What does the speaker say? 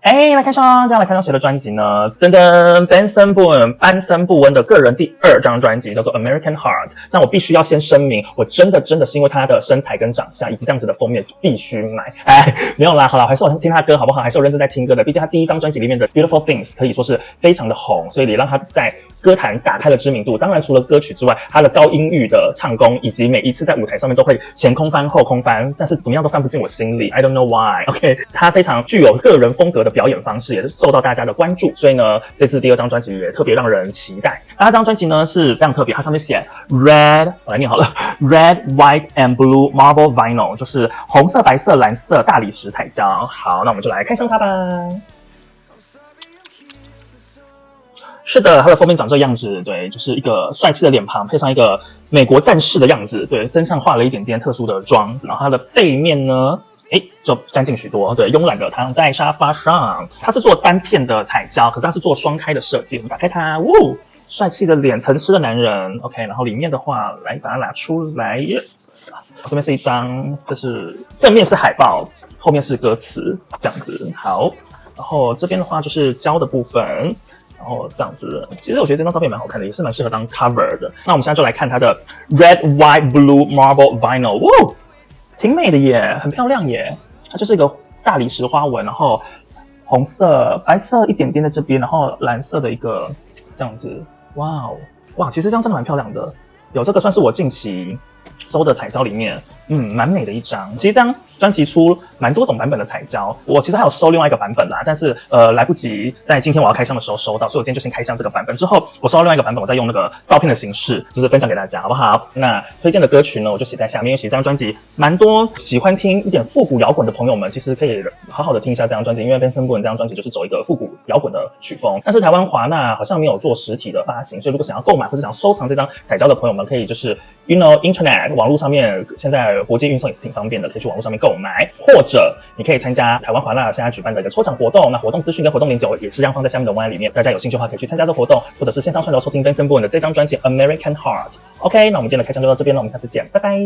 来看上这样来看上谁的专辑呢？噔噔 ，Benson Boone 班森布恩的个人第2张专辑叫做 American Heart。那我必须要先声明，我真的是因为他的身材跟长相以及这样子的封面必须买。没有啦，好啦，还是我听他歌好不好？还是有认真在听歌的。毕竟他第1张专辑里面的 Beautiful Things 可以说是非常的红，所以也让他在歌坛打开了知名度。当然，除了歌曲之外，他的高音域的唱功以及每一次在舞台上面都会前空翻后空翻，但是怎么样都翻不进我心里。I don't know why。OK， 他非常具有个人风格的表演方式，也是受到大家的关注。所以呢，这次第2张专辑也特别让人期待。那这张专辑呢是非常特别，它上面写 Red， 我来念好了 ，Red, White and Blue Marble Vinyl， 就是红色、白色、蓝色大理石彩胶。好，那我们就来看上它吧。是的，它的封面长这样子，对，就是一个帅气的脸庞，配上一个美国战士的样子，对，身上画了一点点特殊的妆，然后它的背面呢，就干净许多，对，慵懒的躺在沙发上。它是做单片的彩胶，可是它是做双开的设计。我们打开它，呜，帅气的脸，沉思的男人 ，OK， 然后里面的话，来把它拿出来，这边是一张，这是正面是海报，后面是歌词，这样子，好，然后这边的话就是胶的部分。然后这样子，其实我觉得这张照片蛮好看的，也是蛮适合当 cover 的。那我们现在就来看它的 Red, White, Blue Marble Vinyl， 哇，挺美的耶，很漂亮耶。它就是一个大理石花纹，然后红色、白色一点点在这边，然后蓝色的一个这样子，哇，其实这张真的蛮漂亮的。有这个算是我近期收的彩胶里面，蛮美的一张。其实这张专辑出蛮多种版本的彩胶，我其实还有收另外一个版本啦，但是来不及在今天我要开箱的时候收到，所以我今天就先开箱这个版本。之后我收到另外一个版本，我再用那个照片的形式，就是分享给大家，好不好？那推荐的歌曲呢，我就写在下面。因为其实这张专辑蛮多喜欢听一点复古摇滚的朋友们，其实可以好好的听一下这张专辑，因为 Benson Boone 这张专辑就是走一个复古摇滚的曲风。但是台湾华纳好像没有做实体的发行，所以如果想要购买或者想要收藏这张彩胶的朋友们，可以就是Internet 网络上面，现在国际运送也是挺方便的，可以去网络上面购买，或者你可以参加台湾华纳现在举办的一个抽奖活动。那活动资讯跟活动链接也是一样放在下面的文案里面，大家有兴趣的话可以去参加这个活动，或者是线上串流收听 Benson Boone 的这张专辑 American Heart。OK， 那我们今天的开箱就到这边了，我们下次见，拜拜。